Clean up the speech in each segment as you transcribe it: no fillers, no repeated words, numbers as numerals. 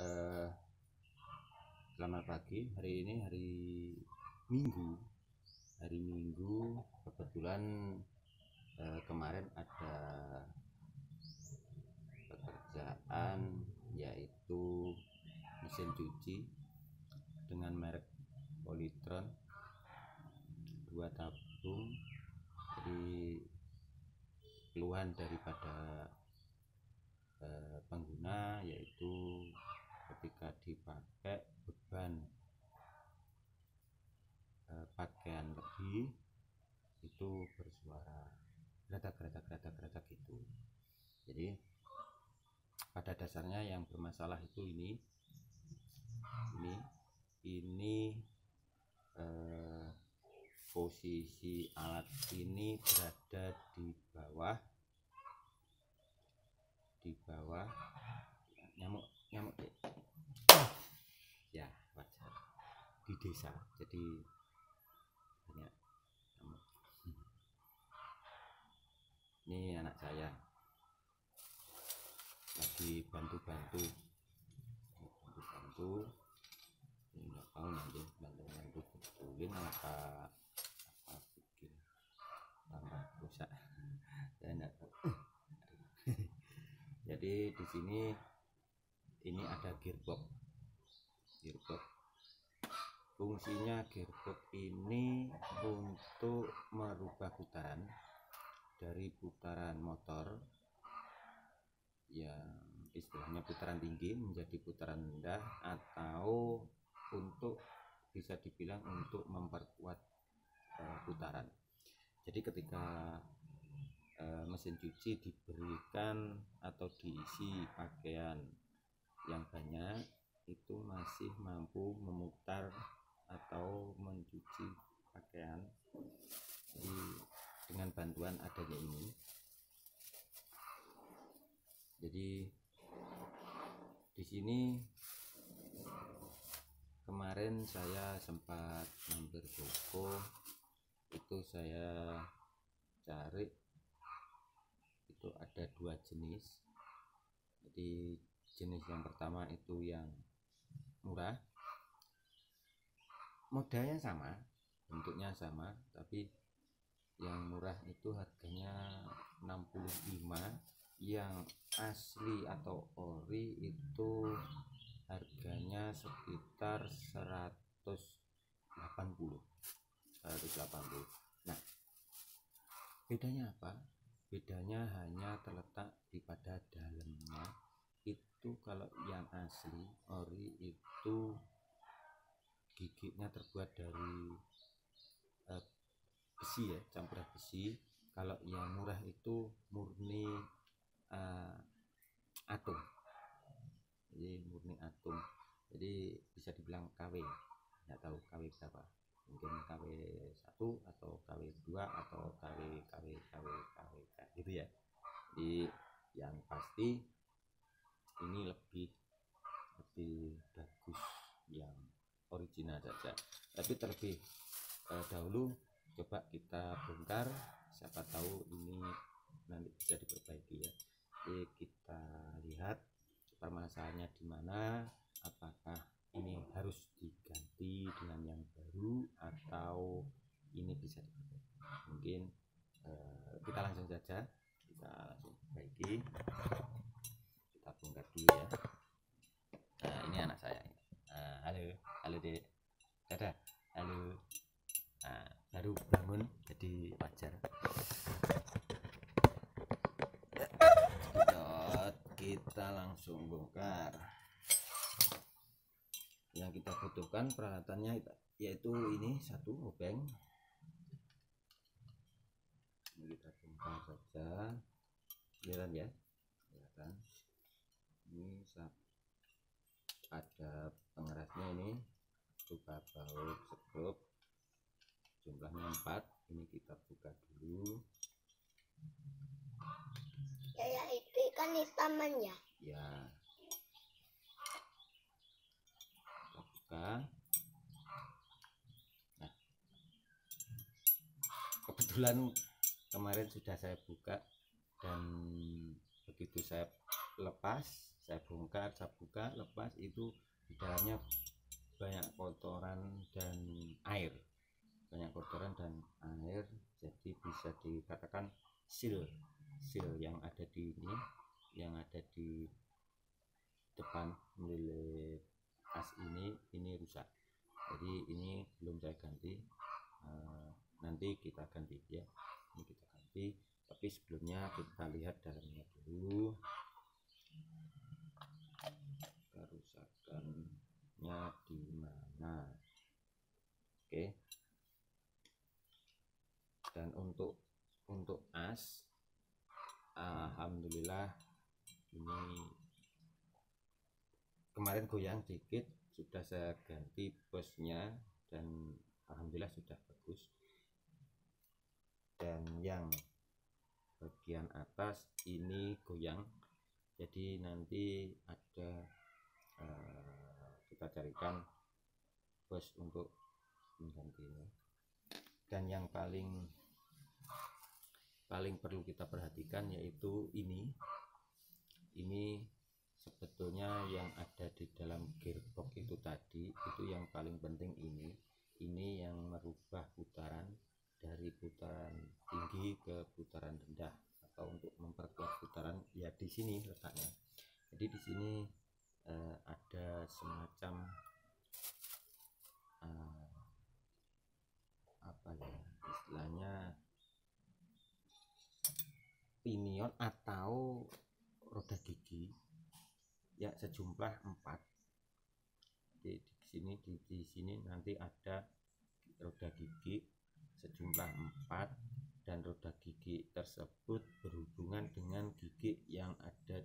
Eh, Selamat pagi. Hari ini hari Minggu. Kebetulan kemarin ada pekerjaan, yaitu mesin cuci dengan merek Polytron 2 tabung. Jadi keluhan daripada pengguna yaitu ketika dipakai beban pakaian lebih itu bersuara gertak gitu. Jadi pada dasarnya yang bermasalah itu ini posisi alat ini berada di bawah nyamuk ya, wajar di desa, jadi banyak nyamuk. Ini anak saya lagi bantu nggak tahu nanti bantu betulin apa bikin tambah rusak, saya nggak tahu. Jadi di sini ini ada gearbox. Fungsinya gearbox ini untuk merubah putaran dari putaran motor yang istilahnya putaran tinggi menjadi putaran rendah, atau untuk bisa dibilang untuk memperkuat putaran. Jadi ketika mesin cuci diberikan atau diisi pakaian yang banyak, itu masih mampu memutar atau mencuci pakaian. Jadi dengan bantuan adanya ini, jadi di sini kemarin saya sempat mampir toko, itu saya cari, itu ada 2 jenis. Jadi jenis yang pertama itu yang murah, modelnya sama, bentuknya sama, tapi yang murah itu harganya 65, yang asli atau ori itu harganya sekitar 180. Nah, bedanya apa? Bedanya hanya terletak di pada dalamnya. Itu kalau yang asli ori itu giginya terbuat dari besi ya, campuran besi. Kalau yang murah itu murni atom. Jadi murni atom. Jadi bisa dibilang KW. Nggak tahu KW berapa. Mungkin KW 1 atau KW 2 atau KW gitu ya. Jadi yang pasti ini lebih bagus yang original saja. Tapi terlebih dahulu coba kita bongkar, siapa tahu ini nanti bisa diperbaiki ya. Jadi kita lihat permasalahannya di mana, apakah ini harus diganti dengan yang baru atau ini bisa diperbaiki. Mungkin kita langsung saja, perbaiki. Kita bongkar dulu ya. Nah, ini anak saya. Halo Dek. Dadah. Halo. Nah, baru bangun jadi wajar. Kita langsung bongkar. Yang kita butuhkan peralatannya yaitu ini satu obeng. Ini kita bongkar saja. Kelihatan ya? Kelihatan. Ini ada pengerasnya, ini buka baut sekrup, jumlahnya 4. Ini kita buka dulu. Ya itu kan hitaman ya. Ya, kita buka. Nah, kebetulan kemarin sudah saya buka, dan begitu saya saya bongkar, saya buka, lepas, itu di dalamnya banyak kotoran dan air, jadi bisa dikatakan seal yang ada di ini, yang ada di depan melilit as ini rusak. Jadi ini belum saya ganti, nanti kita ganti ya, ini kita ganti. Tapi sebelumnya kita lihat dalamnya dulu, kerusakannya di mana. Oke. Dan untuk as, alhamdulillah ini kemarin goyang dikit, sudah saya ganti bosnya dan alhamdulillah sudah bagus. Dan yang bagian atas ini goyang, jadi nanti ada kita carikan bos untuk menggantinya. Dan yang paling perlu kita perhatikan yaitu ini sebetulnya yang ada di dalam gearbox itu tadi, itu yang paling penting. Ini yang merubah putaran dari putaran tinggi ke putaran rendah, atau untuk memperkuat putaran ya, di sini letaknya. Jadi di sini ada semacam apa ya istilahnya, pinion atau roda gigi ya, sejumlah 4. Di sini nanti ada roda gigi sejumlah 4, dan roda gigi tersebut berhubungan dengan gigi yang ada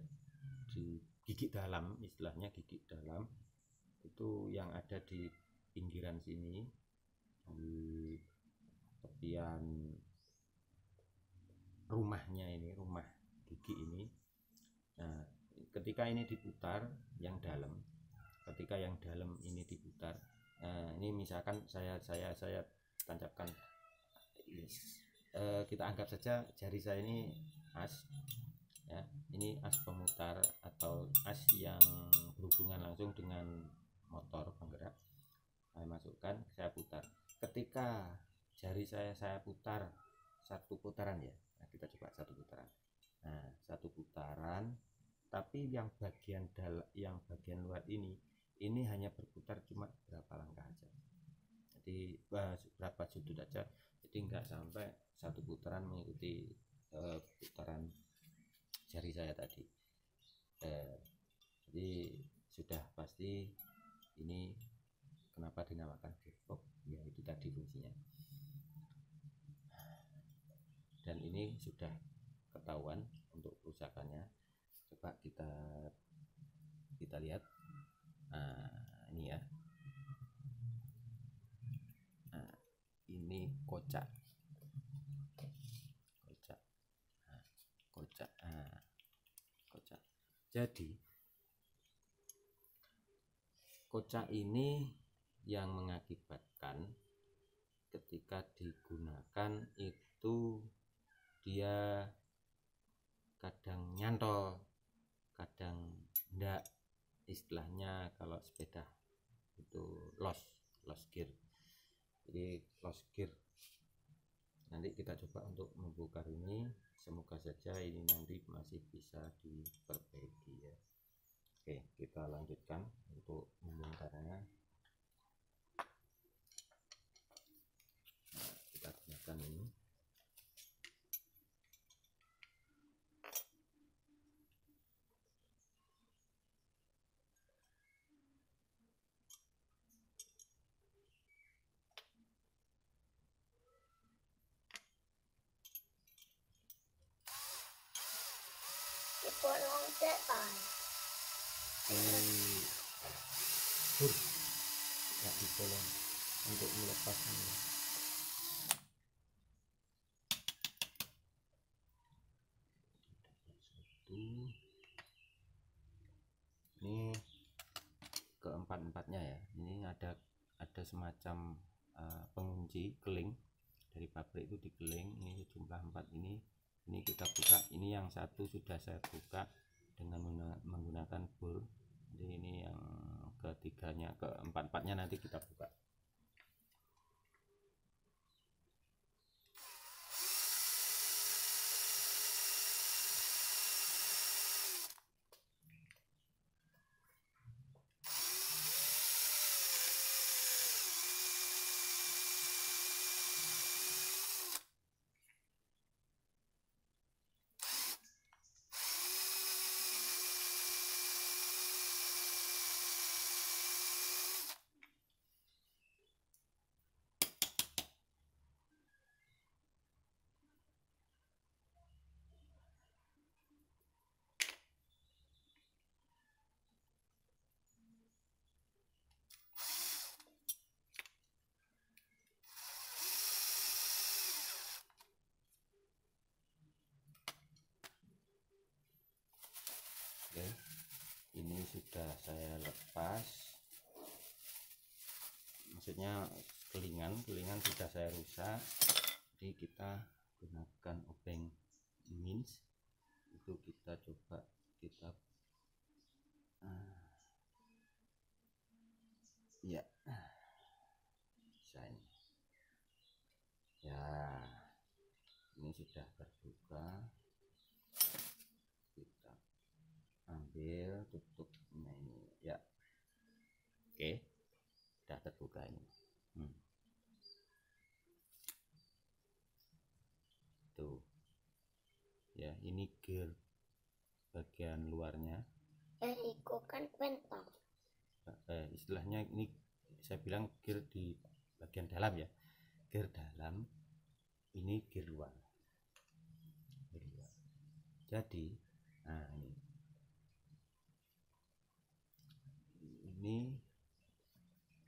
di gigi dalam, istilahnya gigi dalam itu yang ada di pinggiran sini, di tepian rumahnya ini, rumah gigi ini. Nah, ketika ini diputar yang dalam, ini diputar, ini misalkan saya tancapkan, kita anggap saja jari saya ini as ya, ini as pemutar atau as yang berhubungan langsung dengan motor penggerak. Saya masukkan, saya putar. Ketika jari saya putar satu putaran ya, nah, kita coba satu putaran. Nah, satu putaran, tapi yang bagian luar ini hanya berputar cuma berapa langkah aja, jadi berapa sudut aja, jadi nggak sampai satu putaran mengikuti putaran jari saya tadi. Jadi sudah pasti ini kenapa dinamakan gearbox ya, itu tadi fungsinya. Dan ini sudah ketahuan untuk kerusakannya. Coba kita lihat. Nah, ini ya. Nah, ini kocak. Kocak. Jadi kocak ini yang mengakibatkan ketika digunakan itu dia kadang nyantol, kadang enggak, istilahnya kalau sepeda itu lost gear. Jadi lost gear. Nanti kita coba untuk membongkar ini, semoga saja ini nanti masih bisa diperbaiki ya. Oke, kita lanjutkan untuk membongkarnya. Nah, kita gunakan ini. Dipotong cepat. Ya, ditolong untuk melepasnya. Ini keempat-empatnya ya. Ini ada semacam pengunci keling dari pabrik itu, dikeling. Ini jumlah 4 ini kita buka. Ini yang satu sudah saya buka, dengan menggunakan bul. Jadi ini yang ketiganya, keempat-empatnya nanti kita buka. Oke, ini sudah saya lepas, maksudnya kelingan sudah saya rusak. Jadi kita gunakan obeng mince, itu kita coba ya bisa ini ya, ini sudah terbuka, kita ambil tutupnya ini ya. Oke, sudah terbuka ini. Tuh ya, ini gear bagian luarnya. Itu kan pentol. Istilahnya ini saya bilang gear di bagian dalam ya, gear dalam, ini gear luar. Jadi nah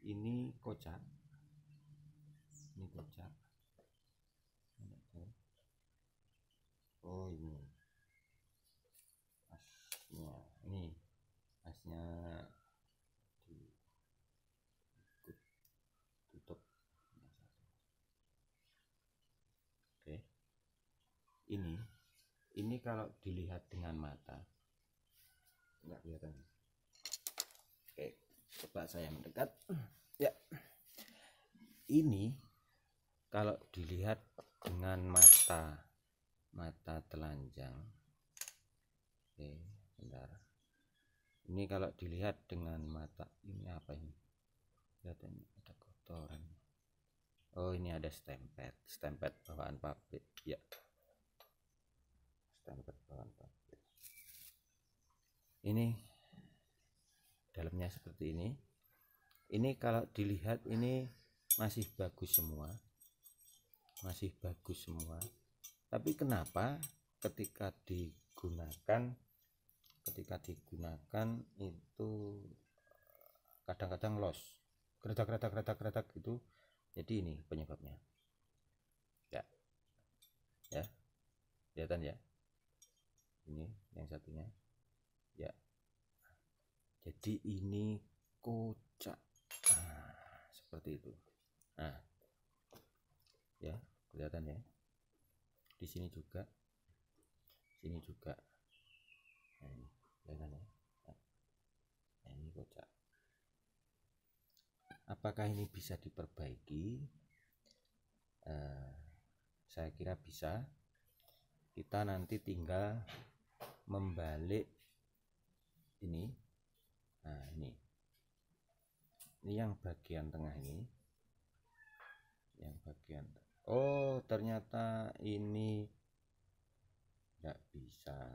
ini kocak, oh ini asnya ditutup. Oke, ini kalau dilihat dengan mata nggak kelihatan. Oke, coba saya mendekat ya. Ini kalau dilihat dengan mata telanjang, oke bentar, ini kalau dilihat dengan mata, ini apa ini, kelihatannya ada kotoran. Oh, ini ada stempet bawaan pabrik ya, stempet bawaan pabrik. Ini dalamnya seperti ini. Ini kalau dilihat ini masih bagus semua, tapi kenapa ketika digunakan itu kadang-kadang los, kretak gitu. Jadi ini penyebabnya ya kelihatan ya, ini yang satunya ya. Jadi ini kocak seperti itu. Nah ya, kelihatan ya, di sini juga nah, ini kelihatan ya. Nah, ini kocak. Apakah ini bisa diperbaiki? Saya kira bisa. Kita nanti tinggal membalik ini. Nah, ini yang bagian tengah ini, oh ternyata ini nggak bisa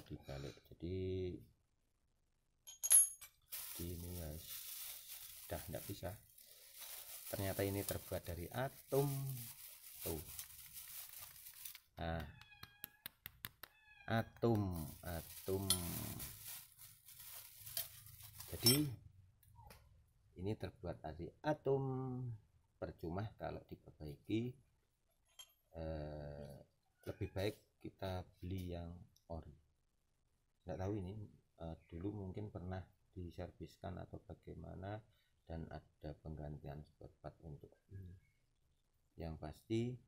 dibalik. Jadi ini ya sudah nggak bisa. Ternyata ini terbuat dari atom tuh. Nah, atom. Jadi ini terbuat dari atom, percuma kalau diperbaiki. Lebih baik kita beli yang ori. Nggak tahu ini dulu mungkin pernah diserviskan atau bagaimana, dan ada penggantian spare part untuk ini. Yang pasti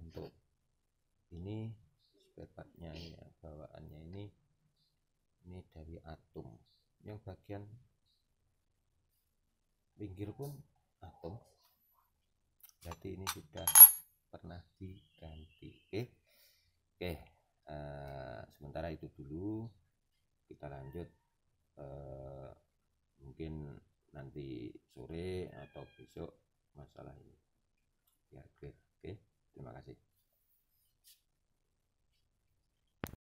untuk ini spare partnya ini ya, bawaannya ini dari atom, yang bagian pinggir pun atom, berarti ini sudah pernah diganti. Oke, sementara itu dulu, kita lanjut mungkin nanti sore atau besok masalah ini biar clear. Oke, terima kasih.